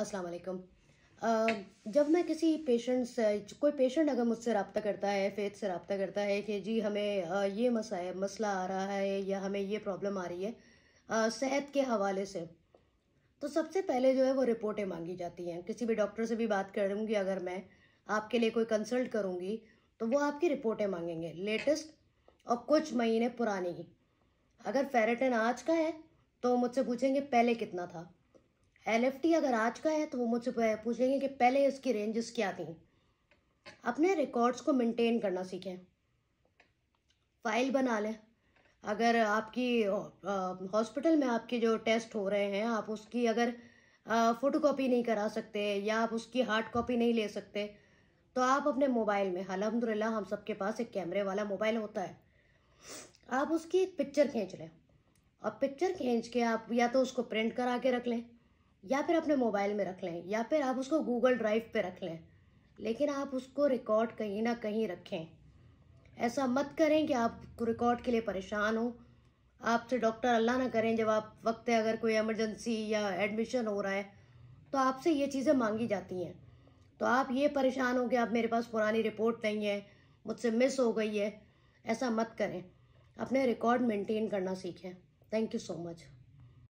अस्सलाम वालेकुम। जब मैं किसी पेशेंट से कोई पेशेंट अगर मुझसे रब्ता करता है, फ़ेथ से रब्ता करता है कि जी हमें ये मसला आ रहा है या हमें ये प्रॉब्लम आ रही है सेहत के हवाले से, तो सबसे पहले जो है वो रिपोर्टें माँगी जाती हैं। किसी भी डॉक्टर से भी बात करूँगी अगर मैं, आपके लिए कोई कंसल्ट करूँगी, तो वो आपकी रिपोर्टें माँगेंगे, लेटेस्ट और कुछ महीने पुरानी ही। अगर फेरेटिन आज का है, तो मुझसे पूछेंगे पहले कितना था? एलएफटी अगर आज का है तो वो मुझसे पूछेंगे कि पहले इसकी रेंजेस क्या थी। अपने रिकॉर्ड्स को मेंटेन करना सीखें, फाइल बना लें। अगर आपकी हॉस्पिटल में आपके जो टेस्ट हो रहे हैं आप उसकी अगर फोटोकॉपी नहीं करा सकते या आप उसकी हार्ड कॉपी नहीं ले सकते, तो आप अपने मोबाइल में, अल्हम्दुलिल्लाह हम सबके पास एक कैमरे वाला मोबाइल होता है, आप उसकी एक पिक्चर खींच लें और पिक्चर खींच के आप या तो उसको प्रिंट करा के रख लें या फिर अपने मोबाइल में रख लें या फिर आप उसको गूगल ड्राइव पे रख लें, लेकिन आप उसको रिकॉर्ड कहीं ना कहीं रखें। ऐसा मत करें कि आप रिकॉर्ड के लिए परेशान हो। आपसे डॉक्टर अल्लाह ना करें जब आप वक्त है अगर कोई इमरजेंसी या एडमिशन हो रहा है तो आपसे ये चीज़ें मांगी जाती हैं, तो आप ये परेशान हो कि आप मेरे पास पुरानी रिपोर्ट नहीं है, मुझसे मिस हो गई है। ऐसा मत करें, अपने रिकॉर्ड मेंटेन करना सीखें। Thank you so much.